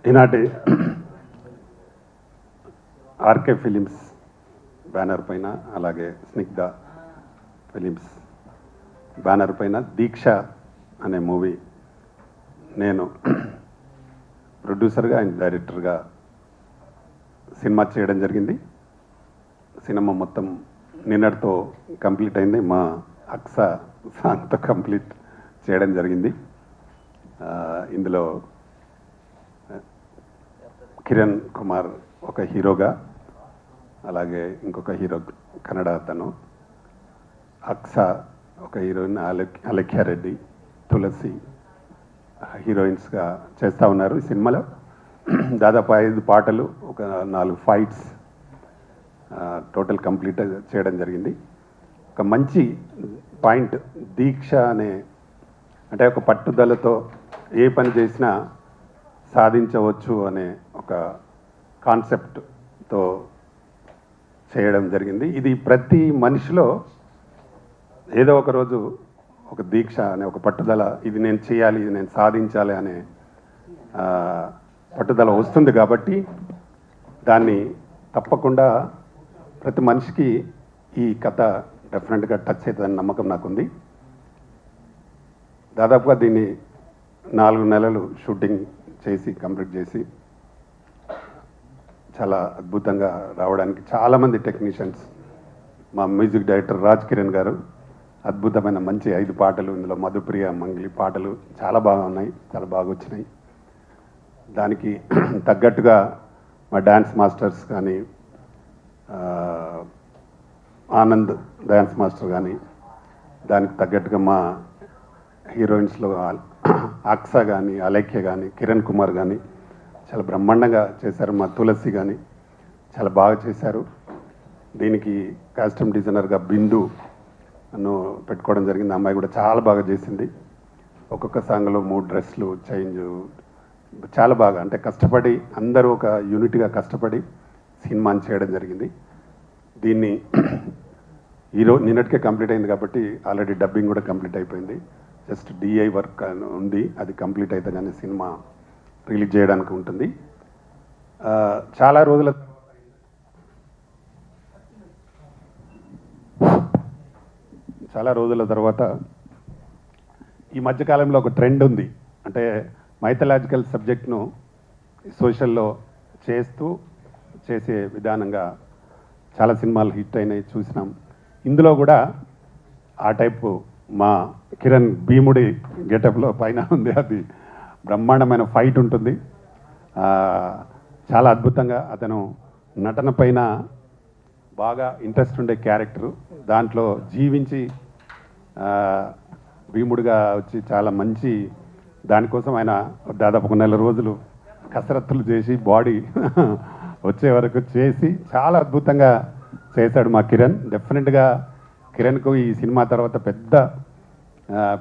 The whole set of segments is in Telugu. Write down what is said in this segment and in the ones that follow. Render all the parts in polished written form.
ఈనాటి ఆర్కే ఫిలిమ్స్ బ్యానర్ పైన అలాగే స్నిగ్ధ ఫిలిమ్స్ బ్యానర్ పైన దీక్ష అనే మూవీ నేను ప్రొడ్యూసర్గా అండ్ డైరెక్టర్గా సినిమా చేయడం జరిగింది. సినిమా మొత్తం నిన్నటితో కంప్లీట్ అయింది. మా అక్స సాంగ్తో కంప్లీట్ చేయడం జరిగింది. ఇందులో కిరణ్ కుమార్ ఒక హీరోగా, అలాగే ఇంకొక హీరో కన్నడ అతను, అక్స ఒక హీరోయిన్, అలఖ్యారెడ్డి, తులసి హీరోయిన్స్గా చేస్తూ ఉన్నారు. ఈ సినిమాలో దాదాపు 5 పాటలు, ఒక 4 ఫైట్స్ టోటల్ కంప్లీట్ చేయడం జరిగింది. ఒక మంచి పాయింట్ దీక్ష అనే, అంటే ఒక పట్టుదలతో ఏ పని చేసినా సాధించవచ్చు అనే ఒక కాన్సెప్ట్తో చేయడం జరిగింది. ఇది ప్రతి మనిషిలో ఏదో ఒక రోజు ఒక దీక్ష అనే ఒక పట్టుదల, ఇది నేను చేయాలి, ఇది నేను సాధించాలి అనే పట్టుదల వస్తుంది. కాబట్టి దాన్ని తప్పకుండా ప్రతి మనిషికి ఈ కథ డెఫినెట్గా టచ్ అవుతుందని నమ్మకం నాకుంది. దాదాపుగా దీన్ని 4 నెలలు షూటింగ్ చేసి కంప్లీట్ చేసి చాలా అద్భుతంగా రావడానికి చాలామంది టెక్నీషియన్స్, మా మ్యూజిక్ డైరెక్టర్ రాజ్ కిరణ్ గారు అద్భుతమైన మంచి 5 పాటలు, ఇందులో మధుప్రియ మంగిలి పాటలు చాలా బాగా ఉన్నాయి, చాలా బాగా వచ్చినాయి. దానికి తగ్గట్టుగా మా డ్యాన్స్ మాస్టర్స్ కానీ, ఆనంద్ డ్యాన్స్ మాస్టర్ కానీ, దానికి తగ్గట్టుగా మా హీరోయిన్స్లో అక్స కానీ, అలేఖ్య కానీ, కిరణ్ కుమార్ కానీ చాలా బ్రహ్మాండంగా చేశారు. మా తులసి కానీ చాలా బాగా చేశారు. దీనికి కాస్ట్యూమ్ డిజైనర్గా బిందు నన్ను పెట్టుకోవడం జరిగింది. అమ్మాయి కూడా చాలా బాగా చేసింది. ఒక్కొక్క సాంగ్లో 3 డ్రెస్లు చేంజ్, చాలా బాగా, అంటే కష్టపడి అందరూ ఒక యూనిట్గా కష్టపడి సినిమాని చేయడం జరిగింది. దీన్ని నిన్నటికే కంప్లీట్ అయింది కాబట్టి ఆల్రెడీ డబ్బింగ్ కూడా కంప్లీట్ అయిపోయింది. జస్ట్ డిఐ వర్క్ ఉంది, అది కంప్లీట్ అయితే కానీ సినిమా రిలీజ్ చేయడానికి ఉంటుంది. చాలా రోజుల తర్వాత ఈ మధ్యకాలంలో ఒక ట్రెండ్ ఉంది, అంటే మైథలాజికల్ సబ్జెక్ట్ను సోషల్లో చేసే విధానంగా చాలా సినిమాలు హిట్ అయినాయి, చూసినాం. ఇందులో కూడా ఆ టైపు మా కిరణ్ భీముడి గెటప్లో పైన ఉంది. అది బ్రహ్మాండమైన ఫైట్ ఉంటుంది. చాలా అద్భుతంగా అతను నటన పైన బాగా ఇంట్రెస్ట్ ఉండే క్యారెక్టరు, దాంట్లో జీవించి భీముడిగా వచ్చి చాలా మంచి, దానికోసం ఆయన దాదాపు 1 నెల రోజులు కసరత్తులు చేసి బాడీ వచ్చే వరకు చేసి చాలా అద్భుతంగా చేశాడు మా కిరణ్. డెఫినెట్గా కిరణ్కు ఈ సినిమా తర్వాత పెద్ద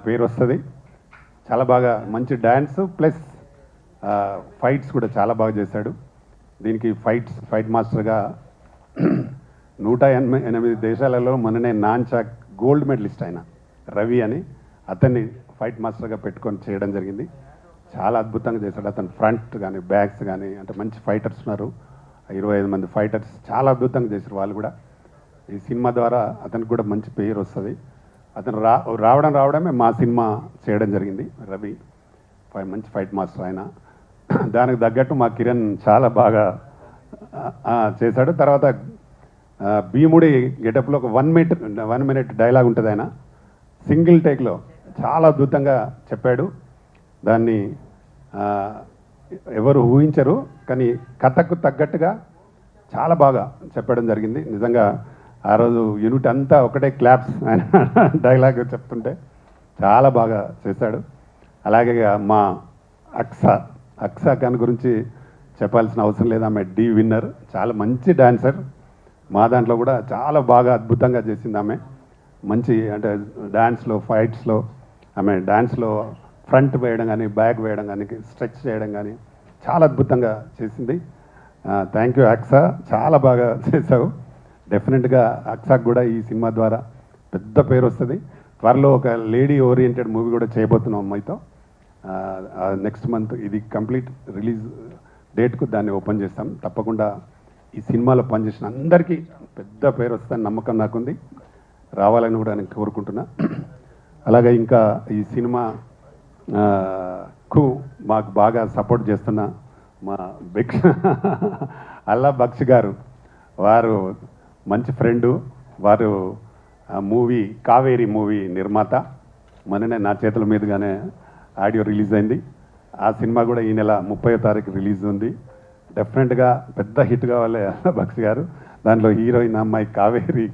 పేరు వస్తుంది. చాలా బాగా మంచి డ్యాన్స్ ప్లస్ ఫైట్స్ కూడా చాలా బాగా చేశాడు. దీనికి ఫైట్ మాస్టర్గా 188 దేశాలలో మొన్ననే నాన్చాక్ గోల్డ్ మెడలిస్ట్ ఆయన రవి అని, అతన్ని ఫైట్ మాస్టర్గా పెట్టుకొని చేయడం జరిగింది. చాలా అద్భుతంగా చేశాడు. అతను ఫ్రంట్ కానీ బ్యాక్స్ కానీ, అంటే మంచి ఫైటర్స్ ఉన్నారు, 25 మంది ఫైటర్స్ చాలా అద్భుతంగా చేశారు వాళ్ళు కూడా. ఈ సినిమా ద్వారా అతనికి కూడా మంచి పేరు వస్తుంది. అతను రావడమే మా సినిమా చేయడం జరిగింది. రవి మంచి ఫైట్ మాస్టర్ ఆయన. దానికి తగ్గట్టు మా కిరణ్ చాలా బాగా చేశాడు. తర్వాత భీముడి గెటప్లో ఒక 1 మినిట్ డైలాగ్ ఉంటుంది. ఆయన సింగిల్ టేక్లో చాలా అద్భుతంగా చెప్పాడు. దాన్ని ఎవరు ఊహించరు, కానీ కథకు తగ్గట్టుగా చాలా బాగా చెప్పడం జరిగింది. నిజంగా ఆ రోజు యూనిట్ అంతా ఒకటే క్లాప్స్ ఆయన డైలాగ్ చెప్తుంటే చాలా బాగా చేశాడు. అలాగే మా అక్స ఖాన్ గురించి చెప్పాల్సిన అవసరం లేదు. ఆమె డి విన్నర్, చాలా మంచి డాన్సర్. మా దాంట్లో కూడా చాలా బాగా అద్భుతంగా చేసింది ఆమె. మంచి, అంటే డ్యాన్స్లో ఫైట్స్లో ఆమె డ్యాన్స్లో ఫ్రంట్ వేయడం కానీ, బ్యాక్ వేయడం కానీ, స్ట్రెచ్ చేయడం కానీ చాలా అద్భుతంగా చేసింది. థ్యాంక్ యూ అక్స, చాలా బాగా చేసావు. డెఫినెట్గా అక్సాకు కూడా ఈ సినిమా ద్వారా పెద్ద పేరు వస్తుంది. త్వరలో ఒక లేడీ ఓరియంటెడ్ మూవీ కూడా చేయబోతున్నాం అమ్మాయితో. నెక్స్ట్ మంత్ ఇది కంప్లీట్ రిలీజ్ డేట్కు దాన్ని ఓపెన్ చేస్తాం. తప్పకుండా ఈ సినిమాలో పనిచేసిన అందరికీ పెద్ద పేరు వస్తుందని నమ్మకం నాకుంది, రావాలని కూడా నేను కోరుకుంటున్నా. అలాగే ఇంకా ఈ సినిమా కు మాకు బాగా సపోర్ట్ చేస్తున్న మా అల్లా బక్షి గారు, వారు మంచి ఫ్రెండు, వారు మూవీ కావేరి మూవీ నిర్మాత. మొన్ననే నా చేతుల మీదుగానే ఆడియో రిలీజ్ అయింది. ఆ సినిమా కూడా ఈ నెల 30వ తారీఖు రిలీజ్ ఉంది. డెఫినెట్గా పెద్ద హిట్ కావాలి అల్లా బక్షి గారు. దాంట్లో హీరోయిన్ అమ్మాయి కావేరి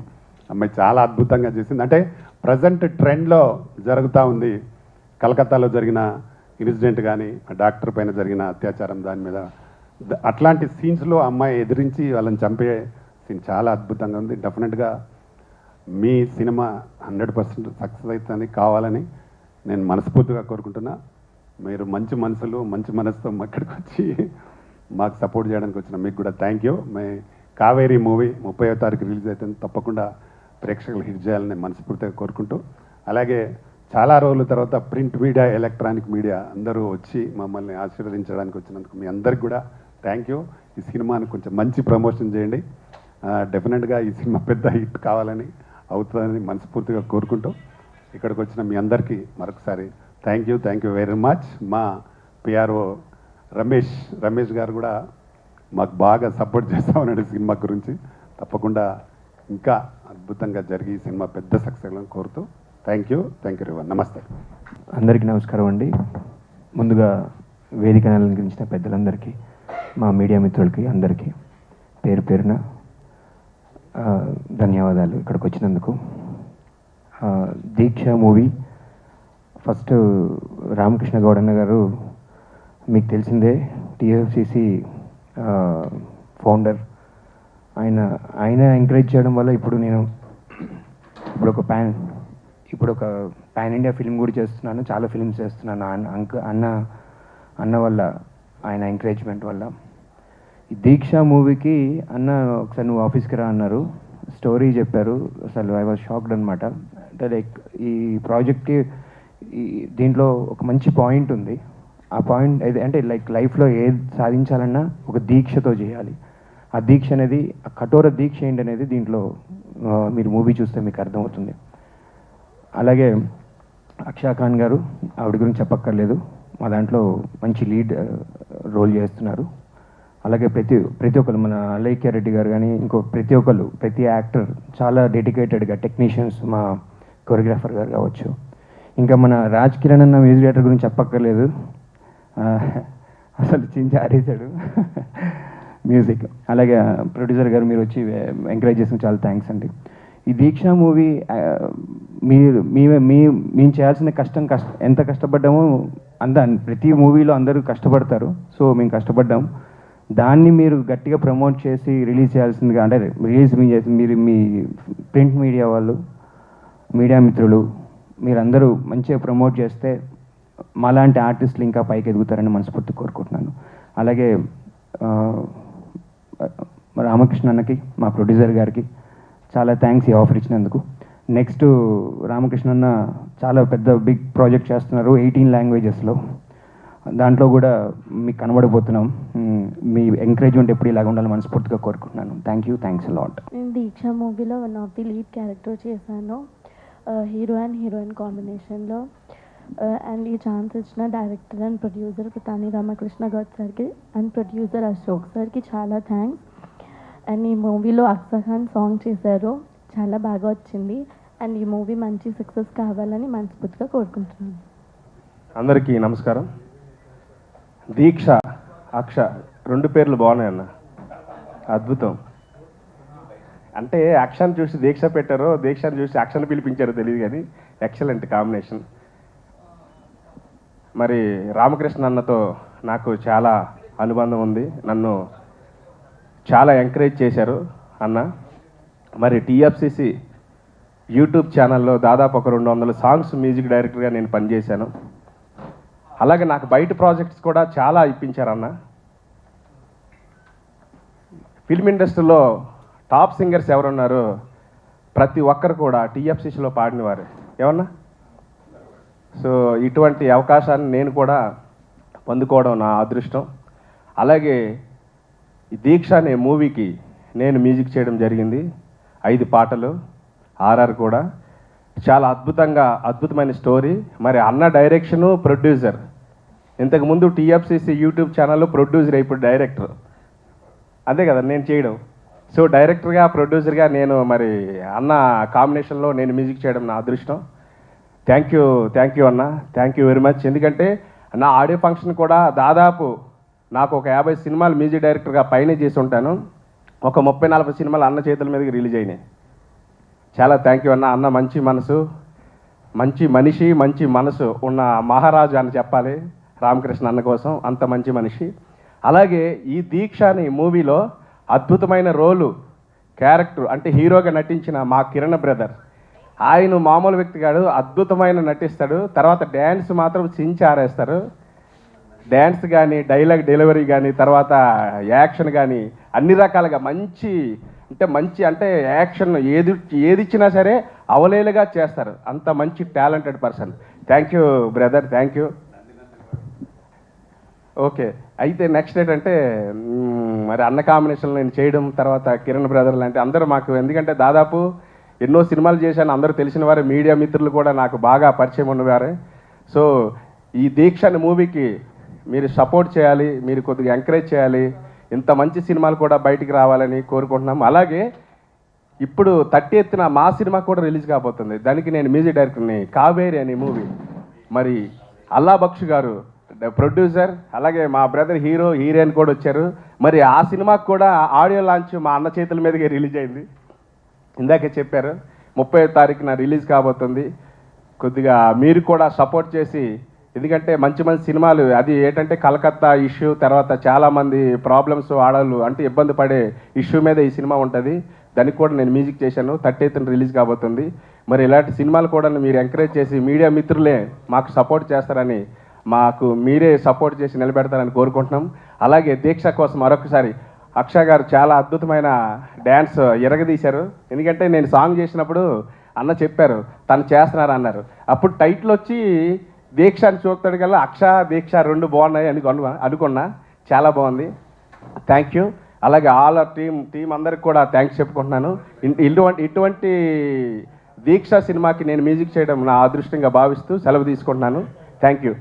అమ్మాయి చాలా అద్భుతంగా చేసింది. అంటే ప్రజెంట్ ట్రెండ్లో జరుగుతూ ఉంది. కలకత్తాలో జరిగిన ఇన్సిడెంట్ కానీ, డాక్టర్ పైన జరిగిన అత్యాచారం, దాని మీద అట్లాంటి సీన్స్లో అమ్మాయి ఎదిరించి వాళ్ళని చంపే సీన్ చాలా అద్భుతంగా ఉంది. డెఫినెట్గా మీ సినిమా 100% సక్సెస్ అవుతుందని కావాలని నేను మనస్ఫూర్తిగా కోరుకుంటున్నా. మీరు మంచి మనసులు, మంచి మనసుతో ఇక్కడికి వచ్చి మాకు సపోర్ట్ చేయడానికి వచ్చిన మీకు కూడా థ్యాంక్ యూ. కావేరీ మూవీ 30వ తారీఖు రిలీజ్ అవుతుంది. తప్పకుండా ప్రేక్షకులు హిట్ చేయాలని మనస్ఫూర్తిగా కోరుకుంటూ, అలాగే చాలా రోజుల తర్వాత ప్రింట్ మీడియా, ఎలక్ట్రానిక్ మీడియా అందరూ వచ్చి మమ్మల్ని ఆశీర్వదించడానికి వచ్చినందుకు మీ అందరికి కూడా థ్యాంక్ యూ. ఈ సినిమాని కొంచెం మంచి ప్రమోషన్ చేయండి. డెఫినెట్గా ఈ సినిమా పెద్ద హిట్ కావాలని, అవుతుందని మనస్ఫూర్తిగా కోరుకుంటూ, ఇక్కడికి వచ్చిన మీ అందరికీ మరొకసారి థ్యాంక్ యూ వెరీ మచ్. మా పిఆర్ఓ రమేష్ గారు కూడా మాకు బాగా సపోర్ట్ చేస్తూ ఉన్నాడు సినిమా గురించి. తప్పకుండా ఇంకా అద్భుతంగా జరిగి ఈ సినిమా పెద్ద సక్సెస్ అని కోరుతూ థ్యాంక్ యూ రివన్. నమస్తే. అందరికీ నమస్కారం అండి. ముందుగా వేదిక అలంకరించిన పెద్దలందరికీ, మా మీడియా మిత్రులకి అందరికీ పేరు పేరున ధన్యవాదాలు ఇక్కడికి వచ్చినందుకు. దీక్ష మూవీ ఫస్ట్ రామకృష్ణ గౌడన్న గారు మీకు తెలిసిందే, టీఎఫ్సిసి ఫౌండర్. ఆయన ఎంకరేజ్ చేయడం వల్ల ఇప్పుడు ఒక పాన్ ఇండియా ఫిల్మ్ కూడా చేస్తున్నాను, చాలా ఫిల్మ్స్ చేస్తున్నాను. అన్న వల్ల, ఆయన ఎంకరేజ్మెంట్ వల్ల. ఈ దీక్ష మూవీకి అన్న ఒకసారి నువ్వు ఆఫీస్కి రా అన్నారు, స్టోరీ చెప్పారు. అసలు ఐ వాజ్ షాక్డ్ అనమాట. అంటే లైక్ ఈ ప్రాజెక్ట్కి దీంట్లో ఒక మంచి పాయింట్ ఉంది. ఆ పాయింట్ అంటే లైక్ లైఫ్లో ఏది సాధించాలన్నా ఒక దీక్షతో చేయాలి. ఆ దీక్ష అనేది, ఆ కఠోర దీక్ష ఏంటి అనేది దీంట్లో మీరు మూవీ చూస్తే మీకు అర్థమవుతుంది. అలాగే అక్షా ఖాన్ గారు, ఆవిడ గురించి చెప్పక్కర్లేదు, మా దాంట్లో మంచి లీడ్ రోల్ చేస్తున్నారు. అలాగే ప్రతి ఒక్కరు, మన అలైక్య రెడ్డి గారు కానీ, ప్రతి యాక్టర్ చాలా డెడికేటెడ్గా, టెక్నీషియన్స్, మా కొరియోగ్రాఫర్ గారు కావచ్చు, ఇంకా మన రాజ్ కిరణ్ అన్న మ్యూజిక్ డైరెక్టర్ గురించి చెప్పక్కర్లేదు, అసలు చించి ఆరేశాడు మ్యూజిక్. అలాగే ప్రొడ్యూసర్ గారు, మీరు వచ్చి ఎంకరేజ్ చేసిన చాలా థ్యాంక్స్ అండి. ఈ దీక్ష మూవీ మేము చేయాల్సిన ఎంత కష్టపడ్డామో ప్రతి మూవీలో అందరూ కష్టపడతారు. సో మేము కష్టపడ్డాం. దాన్ని మీరు గట్టిగా ప్రమోట్ చేసి రిలీజ్ చేయాల్సిందిగా, అంటే మీరు మీ ప్రింట్ మీడియా వాళ్ళు, మీడియా మిత్రులు, మీరందరూ మంచిగా ప్రమోట్ చేస్తే మాలాంటి ఆర్టిస్టులు ఇంకా పైకి ఎదుగుతారని మనస్ఫూర్తి కోరుకుంటున్నాను. అలాగే రామకృష్ణ అన్నకి, మా ప్రొడ్యూసర్ గారికి చాలా థ్యాంక్స్ ఈ ఆఫర్ ఇచ్చినందుకు. నెక్స్ట్ రామకృష్ణ అన్న చాలా బిగ్ ప్రాజెక్ట్ చేస్తున్నారు 18 లాంగ్వేజెస్లో. దాంట్లో కూడా మీకు కనబడిపోతున్నాం. మీ ఎంకరేజ్మెంట్ ఎప్పుడు ఇలాగ ఉండాలని మనస్ఫూర్తిగా కోరుకుంటున్నాను. Thanks lot. నేను దీక్ష మూవీలో one of the lead character చేశాను, హీరో అండ్ హీరోయిన్ కాంబినేషన్లో. అండ్ ఈ ఛాన్స్ ఇచ్చిన director and producer Pratani Ramakrishna Goud సార్కి అండ్ ప్రొడ్యూసర్ అశోక్ సార్కి చాలా థ్యాంక్స్. అండ్ ఈ మూవీలో అక్షా ఖాన్ సాంగ్ చేశారు, చాలా బాగా వచ్చింది. అండ్ ఈ మూవీ మంచి సక్సెస్ కావాలని మనస్ఫూర్తిగా కోరుకుంటున్నాను. అందరికీ నమస్కారం. దీక్ష, అక్ష, 2 పేర్లు బాగున్నాయన్న, అద్భుతం. అంటే అక్షను చూసి దీక్ష పెట్టారో, దీక్షను చూసి అక్షను పిలిపించారో తెలియదు, కానీ ఎక్సలెంట్ కాంబినేషన్. మరి రామకృష్ణ అన్నతో నాకు చాలా అనుబంధం ఉంది, నన్ను చాలా ఎంకరేజ్ చేశారు అన్న. మరి టీఎఫ్సిసి యూట్యూబ్ ఛానల్లో దాదాపు ఒక 200 సాంగ్స్ మ్యూజిక్ డైరెక్టర్గా నేను పనిచేశాను. అలాగే నాకు బయట ప్రాజెక్ట్స్ కూడా చాలా ఇప్పించారన్న. ఫిల్మ్ ఇండస్ట్రీలో టాప్ సింగర్స్ ఎవరున్నారు, ప్రతి ఒక్కరు కూడా టీఎఫ్సిసిలో పాడినవారు ఏమన్నా. సో ఇటువంటి అవకాశాన్ని నేను కూడా పొందుకోవడం నా అదృష్టం. అలాగే ఈ దీక్ష అనే మూవీకి నేను మ్యూజిక్ చేయడం జరిగింది. 5 పాటలు, ఆర్ఆర్ కూడా. చాలా అద్భుతమైన స్టోరీ. మరి అన్న డైరెక్షను, ప్రొడ్యూసర్. ఇంతకుముందు టీఎఫ్సిసి యూట్యూబ్ ఛానల్లో ప్రొడ్యూసర్, ఇప్పుడు డైరెక్టర్. అంతే కదా నేను చేయడం. సో డైరెక్టర్గా, ప్రొడ్యూసర్గా నేను మరి అన్న కాంబినేషన్లో నేను మ్యూజిక్ చేయడం నా అదృష్టం. థ్యాంక్ యూ అన్న, థ్యాంక్ యూ వెరీ మచ్. ఎందుకంటే నా ఆడియో ఫంక్షన్ కూడా దాదాపు నాకు ఒక 50 సినిమాలు మ్యూజిక్ డైరెక్టర్గా పైనే చేసి ఉంటాను. ఒక 30-40 సినిమాలు అన్న చేతుల మీదకి రిలీజ్ అయినాయి. చాలా థ్యాంక్ యూ అన్న. అన్న మంచి మనసు, మంచి మనిషి, మంచి మనసు ఉన్న మహారాజు అని చెప్పాలి రామకృష్ణ అన్న కోసం. అంత మంచి మనిషి. అలాగే ఈ దీక్ష అనే మూవీలో అద్భుతమైన రోలు, క్యారెక్టర్ అంటే హీరోగా నటించిన మా కిరణ్ బ్రదర్. ఆయన మామూలు వ్యక్తి కాదు, అద్భుతమైన నటిస్తాడు. తర్వాత డ్యాన్స్ మాత్రం చించి ఆరేస్తారు. డ్యాన్స్ కానీ, డైలాగ్ డెలివరీ కానీ, తర్వాత యాక్షన్ కానీ అన్ని రకాలుగా మంచి అంటే యాక్షన్ ఏది ఇచ్చినా సరే అవలేలుగా చేస్తారు. అంత మంచి talented person. Thank you brother, thank you. Okay, అయితే నెక్స్ట్ ఏంటంటే మరి అన్న కాంబినేషన్లో నేను చేయడం, తర్వాత కిరణ్ బ్రదర్ లాంటి అందరూ మాకు, ఎందుకంటే దాదాపు ఎన్నో సినిమాలు చేశాను, అందరూ తెలిసిన వారే, మీడియా మిత్రులు కూడా నాకు బాగా పరిచయం ఉన్నవారే. సో ఈ దీక్ష అనే మూవీకి మీరు సపోర్ట్ చేయాలి, మీరు కొద్దిగా ఎంకరేజ్ చేయాలి. ఇంత మంచి సినిమాలు కూడా బయటికి రావాలని కోరుకుంటున్నాం. అలాగే ఇప్పుడు 30th మా సినిమా కూడా రిలీజ్ కాబోతుంది. దానికి నేను మ్యూజిక్ డైరెక్టర్ని. కావేరి అనే మూవీ. మరి అల్లా బక్ష్ గారు ప్రొడ్యూసర్, అలాగే మా బ్రదర్ హీరో, హీరోయిన్ కూడా వచ్చారు. మరి ఆ సినిమాకి కూడా ఆడియో లాంచ్ మా అన్న చేతుల మీదకే రిలీజ్ అయింది. ఇందాకే చెప్పారు 30వ తారీఖున రిలీజ్ కాబోతుంది. కొద్దిగా మీరు కూడా సపోర్ట్ చేసి, ఎందుకంటే మంచి సినిమాలు, అది ఏంటంటే కలకత్తా ఇష్యూ, తర్వాత చాలామంది ప్రాబ్లమ్స్, ఆడవాళ్ళు అంటే ఇబ్బంది పడే ఇష్యూ మీద ఈ సినిమా ఉంటుంది. దానికి కూడా నేను మ్యూజిక్ చేశాను. 30th రిలీజ్ కాబోతుంది. మరి ఇలాంటి సినిమాలు కూడా మీరు ఎంకరేజ్ చేసి, మీడియా మిత్రులే మాకు సపోర్ట్ చేస్తారని, మాకు మీరే సపోర్ట్ చేసి నిలబెడతారని కోరుకుంటున్నాం. అలాగే దీక్ష కోసం మరొకసారి అక్షయ్ గారు చాలా అద్భుతమైన డ్యాన్స్ ఎరగదీశారు. ఎందుకంటే నేను సాంగ్ చేసినప్పుడు అన్న చెప్పారు తను చేస్తున్నారు అన్నారు. అప్పుడు టైటిల్ వచ్చి దీక్ష అని చూస్తాడు కల్లా అక్ష దీక్ష 2 బాగున్నాయి అనుకున్నా. చాలా బాగుంది. Thank you. అలాగే ఆల్ ఆర్ టీం అందరికి కూడా థ్యాంక్స్ చెప్పుకుంటున్నాను. ఇటువంటి దీక్ష సినిమాకి నేను మ్యూజిక్ చేయడం నా అదృష్టంగా భావిస్తూ సెలవు తీసుకుంటున్నాను. Thank you.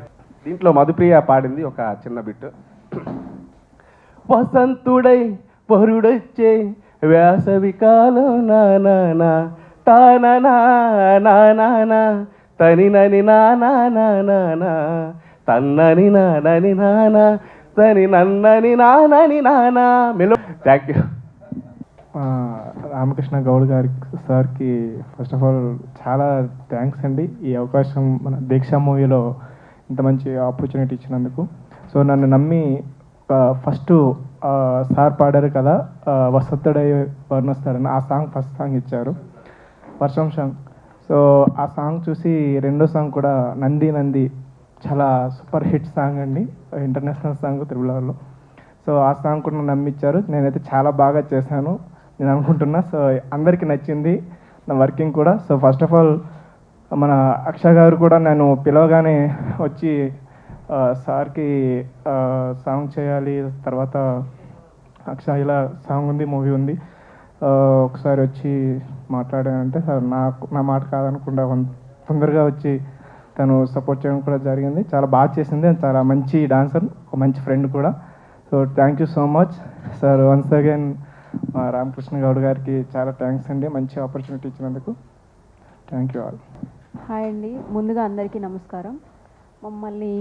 దీంట్లో మధుప్రియ పాడింది ఒక చిన్న బిట్. వసంతుడై పరుడొచ్చే వేసవి కాలం నానా తానా నానా తని నని నానా తన్నని నానని నానా తని నన్నని నానని నానా మెలో. Thank you. రామకృష్ణ గౌడ్ సార్కి ఫస్ట్ ఆఫ్ ఆల్ చాలా థ్యాంక్స్ అండి. ఈ అవకాశం మన దీక్ష మూవీలో ఇంత మంచి ఆపర్చునిటీ ఇచ్చినందుకు. సో నన్ను నమ్మి ఫస్ట్ సార్ పాడారు కదా వసంతుడై వర్ణొస్తాడని, ఆ సాంగ్ ఫస్ట్ సాంగ్ ఇచ్చారు, వర్షం సాంగ్. సో ఆ సాంగ్ చూసి రెండో సాంగ్ కూడా నంది చాలా సూపర్ హిట్ సాంగ్ అండి, ఇంటర్నేషనల్ సాంగ్ త్రిబులలో. సో ఆ సాంగ్ కూడా నమ్మిచ్చారు. నేనైతే చాలా బాగా చేశాను నేను అనుకుంటున్నా. సో అందరికీ నచ్చింది నా వర్కింగ్ కూడా. సో ఫస్ట్ ఆఫ్ ఆల్ మన అక్షయ్ గారు కూడా నేను పిలవగానే వచ్చి సార్కి సాంగ్ చేయాలి, తర్వాత అక్షయ్ ఇలా సాంగ్ ఉంది, మూవీ ఉంది, ఒకసారి వచ్చి మాట్లాడానంటే సార్ నా మాట కాదనకుండా తొందరగా వచ్చి తను సపోర్ట్ చేయడం కూడా జరిగింది. చాలా బాగా చేసింది. చాలా మంచి డాన్సర్, ఒక మంచి ఫ్రెండ్ కూడా. So thank you so much sir. Once again Ramakrishna Goud గారికి చాలా థ్యాంక్స్ అండి, మంచి ఆపర్చునిటీ ఇచ్చినందుకు. Thank you all. హాయ్ అండి. ముందుగా అందరికీ నమస్కారం. మమ్మల్ని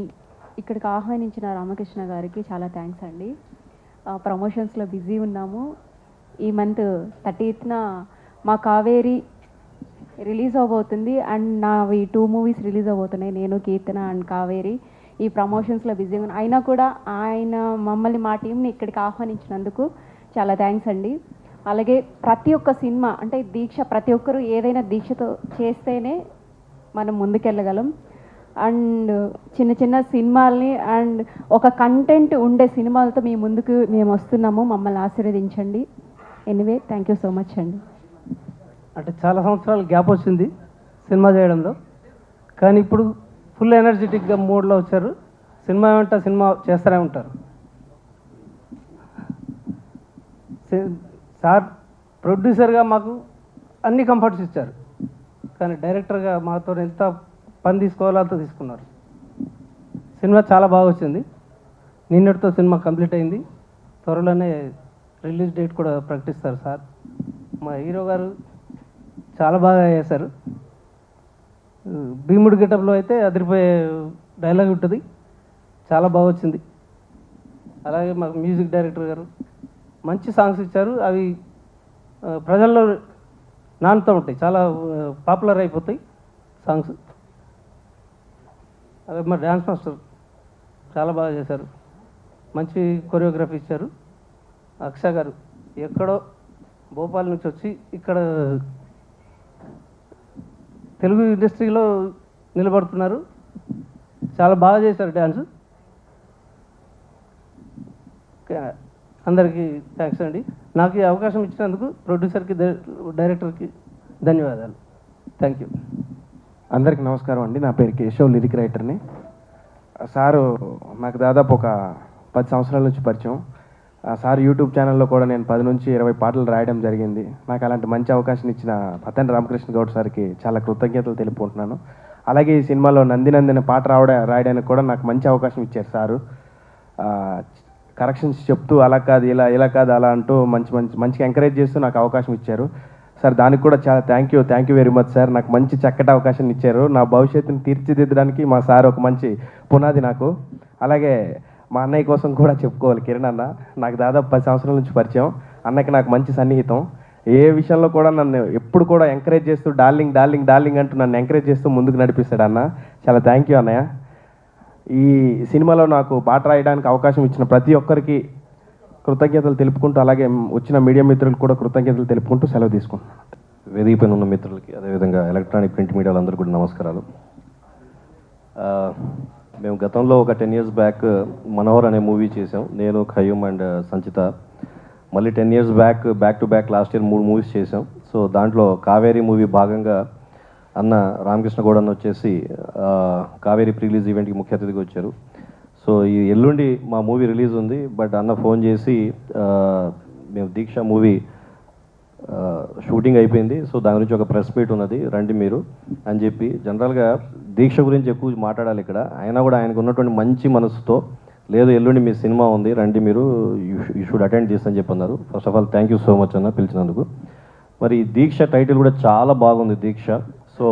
ఇక్కడికి ఆహ్వానించిన రామకృష్ణ గారికి చాలా థ్యాంక్స్ అండి. ప్రమోషన్స్లో బిజీ ఉన్నాము. ఈ మంత్ 30th మా కావేరి రిలీజ్ అవబోతుంది అండ్ నావి 2 మూవీస్ రిలీజ్ అవబోతున్నాయి, నేను కీర్తన అండ్ కావేరి. ఈ ప్రమోషన్స్లో బిజీగా ఉన్నా అయినా కూడా ఆయన మమ్మల్ని, మా టీంని ఇక్కడికి ఆహ్వానించినందుకు చాలా థ్యాంక్స్ అండి. అలాగే ప్రతి ఒక్క సినిమా అంటే దీక్ష, ప్రతి ఒక్కరు ఏదైనా దీక్షతో చేస్తేనే మనం ముందుకెళ్ళగలం. అండ్ చిన్న చిన్న సినిమాల్ని అండ్ ఒక కంటెంట్ ఉండే సినిమాలతో మీ ముందుకు మేము వస్తున్నాము. మమ్మల్ని ఆశీర్వదించండి. Anyway thank you so much అండి. అంటే చాలా సంవత్సరాలు గ్యాప్ వచ్చింది సినిమా చేయడంలో, కానీ ఇప్పుడు ఫుల్ ఎనర్జెటిక్గా మూడ్లో వచ్చారు. సినిమా వెంట సినిమా చేస్తూనే ఉంటారు. సార్ ప్రొడ్యూసర్గా మాకు అన్ని కంఫర్ట్స్ ఇచ్చారు, కానీ డైరెక్టర్గా మాతో ఎంత పని తీసుకోవాలో అంత తీసుకున్నారు. సినిమా చాలా బాగా వచ్చింది. నిన్నటితో సినిమా కంప్లీట్ అయింది. త్వరలోనే రిలీజ్ డేట్ కూడా ప్రకటిస్తారు సార్. మా హీరో గారు చాలా బాగా చేశారు. భీముడి గెటప్లో అయితే అదిరిపోయే డైలాగ్ ఉంటుంది, చాలా బాగా వచ్చింది. అలాగే మాకు మ్యూజిక్ డైరెక్టర్ గారు మంచి సాంగ్స్ ఇచ్చారు. అవి ప్రజల్లో నానుతూ ఉంటాయి, చాలా పాపులర్ అయిపోతాయి సాంగ్స్. అదే మా డ్యాన్స్ మాస్టర్ చాలా బాగా చేశారు, మంచి కొరియోగ్రఫీ ఇచ్చారు. అక్ష గారు ఎక్కడో భోపాల్ నుంచి వచ్చి ఇక్కడ తెలుగు ఇండస్ట్రీలో నిలబడుతున్నారు. చాలా బాగా చేశారు డ్యాన్స్. అందరికీ థ్యాంక్స్ అండి. నాకు ఈ అవకాశం ఇచ్చినందుకు ప్రొడ్యూసర్కి, డైరెక్టర్కి ధన్యవాదాలు. Thank you. అందరికీ నమస్కారం అండి. నా పేరు కేశవ్, లిరిక్ రైటర్ని. సారు నాకు దాదాపు ఒక 10 సంవత్సరాల నుంచి పరిచయం. సార్ యూట్యూబ్ ఛానల్లో కూడా నేను 10 నుంచి 20 పాటలు రాయడం జరిగింది. నాకు అలాంటి మంచి అవకాశం ఇచ్చిన పతండ్రి రామకృష్ణ గౌడ్ సార్కి చాలా కృతజ్ఞతలు తెలుపుకుంటున్నాను. అలాగే ఈ సినిమాలో నందినందిన పాట రాయడానికి కూడా నాకు మంచి అవకాశం ఇచ్చారు సారు. కరెక్షన్స్ చెప్తూ అలా కాదు ఇలా కాదు అలా అంటూ మంచిగా ఎంకరేజ్ చేస్తూ నాకు అవకాశం ఇచ్చారు సార్. దానికి కూడా చాలా thank you very much sir. నాకు మంచి చక్కటి అవకాశం ఇచ్చారు. నా భవిష్యత్తుని తీర్చిదిద్దడానికి మా సార్ ఒక మంచి పునాది నాకు. అలాగే మా అన్నయ్య కోసం కూడా చెప్పుకోవాలి, కిరణ్ అన్న. నాకు దాదాపు 10 సంవత్సరాల నుంచి పరిచయం. అన్నకి నాకు మంచి సన్నిహితం. ఏ విషయంలో కూడా నన్ను ఎప్పుడు కూడా ఎంకరేజ్ చేస్తూ డార్లింగ్ అంటూ నన్ను ఎంకరేజ్ చేస్తూ ముందుకు నడిపిస్తాడు అన్న. చాలా థ్యాంక్ యూ అన్నయ్య. ఈ సినిమాలో నాకు పాట రాయడానికి అవకాశం ఇచ్చిన ప్రతి ఒక్కరికి కృతజ్ఞతలు తెలుపుకుంటూ, అలాగే వచ్చిన మీడియా మిత్రులకు కూడా కృతజ్ఞతలు తెలుపుకుంటూ సెలవు తీసుకుంటున్నాను. వేదిక పైన ఉన్న మిత్రులకి, అదేవిధంగా ఎలక్ట్రానిక్ ప్రింట్ మీడియాలందరూ కూడా నమస్కారాలు. మేము గతంలో ఒక 10 years బ్యాక్ మనోహర్ అనే మూవీ చేసాం, నేను, ఖయ్యూమ్ అండ్ సంచిత. మళ్ళీ 10 years back to back last year 3 movies చేసాం. సో దాంట్లో కావేరీ మూవీ భాగంగా అన్న రామకృష్ణ గౌడ్ అన్న వచ్చేసి కావేరీ ప్రీలీజ్ ఈవెంట్కి ముఖ్య అతిథిగా వచ్చారు. సో ఈ ఎల్లుండి మా మూవీ రిలీజ్ ఉంది. బట్ అన్న ఫోన్ చేసి మేము దీక్ష మూవీ షూటింగ్ అయిపోయింది, సో దాని గురించి ఒక ప్రెస్ మీట్ ఉన్నది, రండి మీరు అని చెప్పి. జనరల్గా దీక్ష గురించి ఎక్కువ మాట్లాడాలి ఇక్కడ, అయినా కూడా ఆయనకు ఉన్నటువంటి మంచి మనసుతో, లేదు ఎల్లుండి మీ సినిమా ఉంది రండి మీరు, యూ షుడ్ అటెండ్ దిస్ అని చెప్పన్నారు. First of all thank you so much అన్న పిలిచినందుకు. మరి దీక్ష టైటిల్ కూడా చాలా బాగుంది, దీక్ష. సో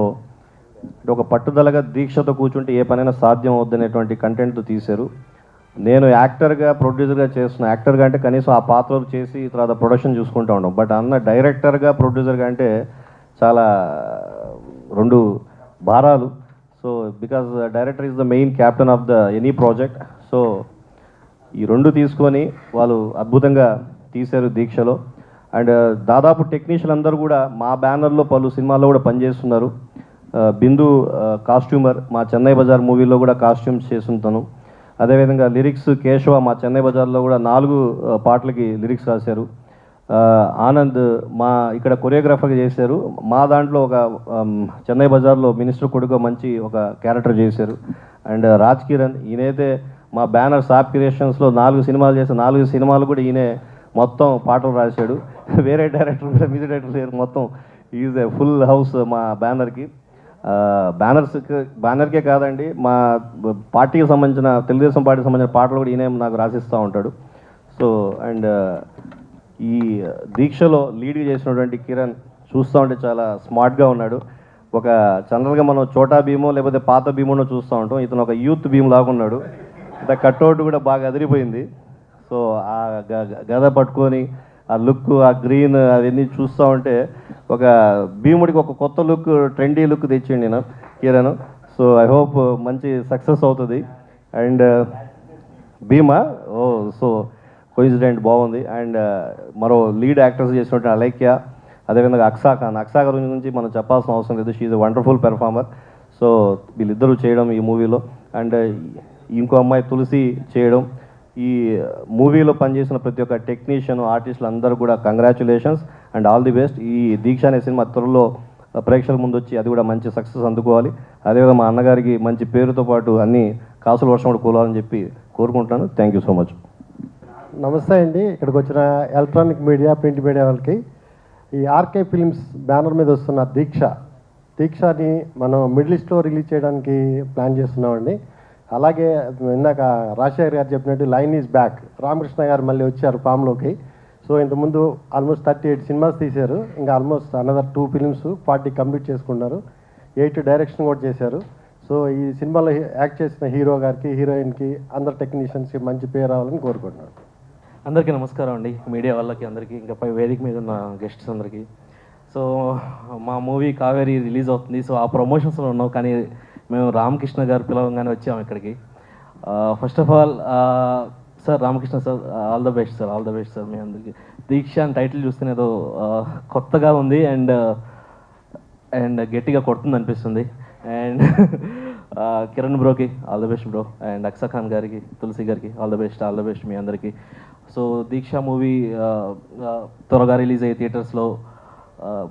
ఒక పట్టుదలగా దీక్షతో కూర్చుంటే ఏ పనైనా సాధ్యం అవుద్దనేటువంటి కంటెంట్తో తీశారు. నేను యాక్టర్గా, ప్రొడ్యూసర్గా చేస్తున్నా. యాక్టర్గా అంటే కనీసం ఆ పాత్రలు చేసి తర్వాత ప్రొడక్షన్ చూసుకుంటూ ఉంటాం. బట్ అన్న డైరెక్టర్గా, ప్రొడ్యూసర్గా అంటే చాలా 2 భారాలు. So because director is the main captain of the any project. So ఈ 2 తీసుకొని వాళ్ళు అద్భుతంగా తీశారు దీక్షలో. అండ్ దాదాపు టెక్నీషియన్ అందరూ కూడా మా బ్యానర్లో పలు సినిమాల్లో కూడా పనిచేస్తున్నారు. బిందు కాస్ట్యూమర్ మా చెన్నై బజార్ మూవీలో కూడా కాస్ట్యూమ్స్ చేస్తుంటాను. అదేవిధంగా లిరిక్స్ కేశవ మా చెన్నై బజార్లో కూడా 4 పాటలకి లిరిక్స్ రాశారు. ఆనంద్ మా ఇక్కడ కొరియోగ్రాఫర్గా చేశారు. మా దాంట్లో ఒక చెన్నై బజార్లో మినిస్టర్ కొడుకు మంచి ఒక క్యారెక్టర్ చేశారు. అండ్ రాజ్ కిరణ్ ఈయనైతే మా బ్యానర్ సాప్ క్రియేషన్స్లో 4 సినిమాలు చేశారు. 4 సినిమాలు కూడా ఈయనే మొత్తం పాటలు రాశాడు. వేరే డైరెక్టర్ కూడా, మ్యూజిక్ డైరెక్టర్ లేరు, మొత్తం ఈజ్ ఏ ఫుల్ హౌస్ మా బ్యానర్కి. బ్యానర్కే కాదండి, మా పార్టీకి సంబంధించిన, తెలుగుదేశం పార్టీకి సంబంధించిన పాటలు కూడా ఈయనే నాకు రాసిస్తూ ఉంటాడు. సో అండ్ ఈ దీక్షలో లీడ్ చేసినటువంటి కిరణ్ చూస్తూ ఉంటే చాలా స్మార్ట్గా ఉన్నాడు. ఒక జనరల్గా మనం చోటా భీమో లేకపోతే పాత భీమోనో చూస్తూ ఉంటాం, ఇతను ఒక యూత్ భీమ్ లాగా ఉన్నాడు. ఇంత కట్అవుట్ కూడా బాగా అదిరిపోయింది. సో ఆ గద పట్టుకొని ఆ లుక్, ఆ గ్రీన్ అవన్నీ చూస్తూ ఉంటే ఒక భీముడికి ఒక కొత్త లుక్, ట్రెండీ లుక్ తెచ్చిండి నేను కిరణ్. సో ఐ హోప్ మంచి సక్సెస్ అవుతుంది. అండ్ భీమా సో కోయిన్సిడెంట్ బాగుంది. అండ్ మరో లీడ్ యాక్టర్స్ చేసినట్టు అలైక్య, అదేవిధంగా అక్సా ఖాన్ గురించి మనం చెప్పాల్సిన అవసరం లేదు, she is a wonderful performer. So వీళ్ళిద్దరూ చేయడం ఈ మూవీలో. అండ్ ఇంకో అమ్మాయి తులసి చేయడం. ఈ మూవీలో పనిచేసిన ప్రతి ఒక్క టెక్నీషియన్, ఆర్టిస్టులు అందరూ కూడా congratulations and all the best. ఈ దీక్ష అనే సినిమా త్వరలో ప్రేక్షకుల ముందు వచ్చి అది కూడా మంచి సక్సెస్ అందుకోవాలి. అదేవిధంగా మా అన్నగారికి మంచి పేరుతో పాటు అన్ని కాసుల వర్షం కూడా కూలాలని చెప్పి కోరుకుంటున్నాను. Thank you so much. నమస్తే అండి. ఇక్కడికి వచ్చిన ఎలక్ట్రానిక్ మీడియా, ప్రింట్ మీడియా వాళ్ళకి ఈ ఆర్కే ఫిల్మ్స్ బ్యానర్ మీద వస్తున్న దీక్షని మనం మిడిల్ ఈస్ట్లో రిలీజ్ చేయడానికి ప్లాన్ చేస్తున్నామండి. అలాగే ఇందాక రాజశేఖర్ గారు చెప్పినట్టు లైన్ ఈజ్ బ్యాక్, రామకృష్ణ గారు మళ్ళీ వచ్చారు ఫామ్లోకి. సో ఇంతకుముందు ఆల్మోస్ట్ 38 సినిమాస్ తీశారు, ఇంకా ఆల్మోస్ట్ అనదర్ 2 ఫిల్మ్స్ 40 కంప్లీట్ చేసుకున్నారు, 8 డైరెక్షన్ కూడా చేశారు. సో ఈ సినిమాలో యాక్ట్ చేసిన హీరో గారికి, హీరోయిన్కి, అందరు టెక్నీషియన్స్కి మంచి పేరు రావాలని కోరుకుంటున్నాను. అందరికీ నమస్కారం అండి, మీడియా వాళ్ళకి అందరికీ, ఇంకా పై వేదిక మీద ఉన్న గెస్ట్స్ అందరికీ. సో మా మూవీ కావేరి రిలీజ్ అవుతుంది. సో ఆ ప్రమోషన్స్లో ఉన్నాం, కానీ మేము రామకృష్ణ గారు పిలవంగానే వచ్చాము ఇక్కడికి. First of all sir, Ramakrishna sir, all the best sir, all the best sir. మీ అందరికీ దీక్ష అని టైటిల్ చూస్తేనే ఏదో కొత్తగా ఉంది అండ్ గట్టిగా కొడుతుంది అనిపిస్తుంది. అండ్ కిరణ్ బ్రోకి all the best bro, and Aksa Khan గారికి, తులసి గారికి ఆల్ ద బెస్ట్ మీ అందరికీ. సో దీక్ష మూవీ త్వరగా రిలీజ్ అయ్యే థియేటర్స్లో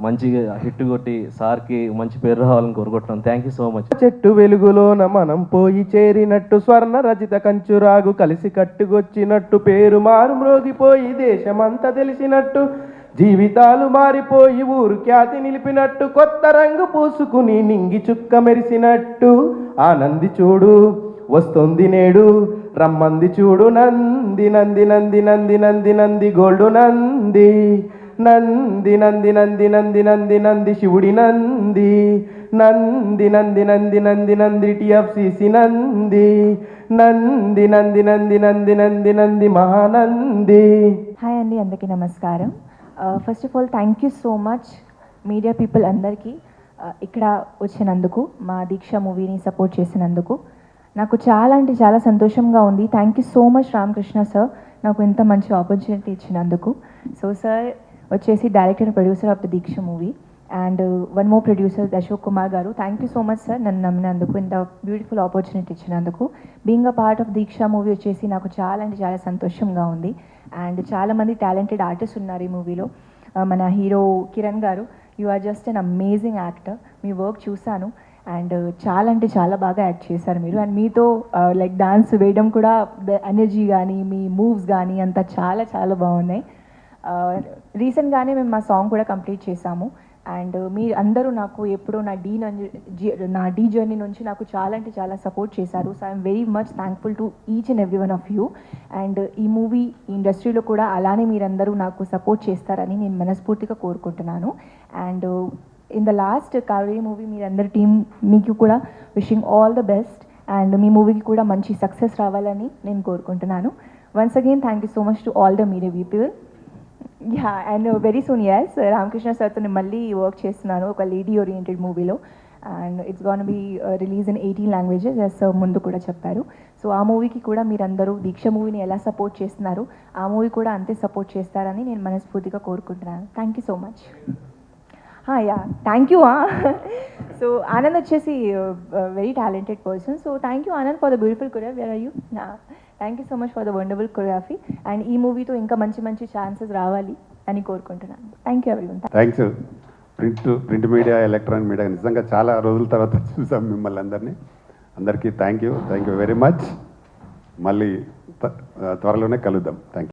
మంచిగా హిట్ కొట్టి సార్కి మంచి పేరు రావాలని కోరుకుంటున్నాను. Thank you so much. చెట్టు వెలుగులోన మనం పోయి చేరినట్టు, స్వర్ణ రజిత కంచురాగు కలిసి కట్టుకొచ్చినట్టు, పేరు మారు మ్రోగిపోయి దేశమంతా తెలిసినట్టు, జీవితాలు మారిపోయి ఊరు ఖ్యాతి నిలిపినట్టు, కొత్త రంగు పూసుకుని నింగి చుక్క మెరిసినట్టు, ఆనంది చూడు వస్తుంది నేడు, రమ్మంది చూడు నంది నంది నంది నంది నంది నంది గోల్డు నంది, నంది నంది నంది నంది నంది నంది శివుడి నంది, నంది నంది నంది నంది నంది టిఎఫ్సిసి నంది, నంది నంది నంది నంది నంది నంది మహానంది. హాయ్ అండి, అందరికీ నమస్కారం. First of all thank you so much media people అందరికీ ఇక్కడ వచ్చినందుకు, మా దీక్ష మూవీని సపోర్ట్ చేసినందుకు నాకు చాలా అంటే చాలా సంతోషంగా ఉంది. Thank you so much Ramakrishna sir, నాకు ఇంత మంచి ఆపర్చునిటీ ఇచ్చినందుకు. సో సార్ వచ్చేసి director and producer of the Deeksha movie, and one more producer Ashok Kumar గారు. Thank you so much sir, నన్ను నమ్మినందుకు, ఇంత బ్యూటిఫుల్ ఆపర్చునిటీ ఇచ్చినందుకు. Being a part of Deeksha movie వచ్చేసి నాకు చాలా అంటే చాలా సంతోషంగా ఉంది. అండ్ చాలామంది టాలెంటెడ్ ఆర్టిస్ట్ ఉన్నారు ఈ మూవీలో. మన హీరో కిరణ్ గారు, you are just an amazing actor. మీ వర్క్ చూశాను అండ్ చాలా అంటే చాలా బాగా యాక్ట్ చేశారు మీరు. అండ్ మీతో లైక్ డాన్స్ వేయడం కూడా, ఎనర్జీ కానీ మీ మూవ్స్ కానీ అంతా చాలా చాలా బాగున్నాయి. రీసెంట్గానే మేము మా సాంగ్ కూడా కంప్లీట్ చేశాము. అండ్ మీ అందరూ నాకు ఎప్పుడూ నా డీ జర్నీ నుంచి నాకు చాలా అంటే చాలా సపోర్ట్ చేశారు. So I'm very much thankful to each and every one of you. And ఈ మూవీ ఇండస్ట్రీలో కూడా అలానే మీరందరూ నాకు సపోర్ట్ చేస్తారని నేను మనస్ఫూర్తిగా కోరుకుంటున్నాను. And in the last Kaveri movie మీరందరి టీం మీకు కూడా wishing all the best, and మీ మూవీకి కూడా మంచి సక్సెస్ రావాలని నేను కోరుకుంటున్నాను. Once again thank you so much to all the media people. Yeah, and very soon S Ramakrishna సార్తో నేను మళ్ళీ వర్క్ చేస్తున్నాను ఒక లేడీ ఓరియంటెడ్ మూవీలో, and it's gonna be release in 18 languages S ముందు కూడా చెప్పారు. సో ఆ మూవీకి కూడా మీరందరూ దీక్ష మూవీని ఎలా సపోర్ట్ చేస్తున్నారు, ఆ మూవీ కూడా అంతే సపోర్ట్ చేస్తారని నేను మనస్ఫూర్తిగా కోరుకుంటున్నాను. Thank you so much. Yeah, thank you. So Anand వచ్చేసి very talented person. So thank you Anand for the beautiful choreography. Where are you? Thank you so much for the wonderful choreography. And ఈ మూవీతో ఇంకా మంచి మంచి ఛాన్సెస్ రావాలి అని కోరుకుంటున్నాను. Thank you everyone. Thanks. Print media, electronic media నిజంగా చాలా రోజుల తర్వాత చూసాం మిమ్మల్ని అందరికీ థ్యాంక్ యూ వెరీ మచ్. మళ్ళీ త్వరలోనే కలుద్దాం. Thank you.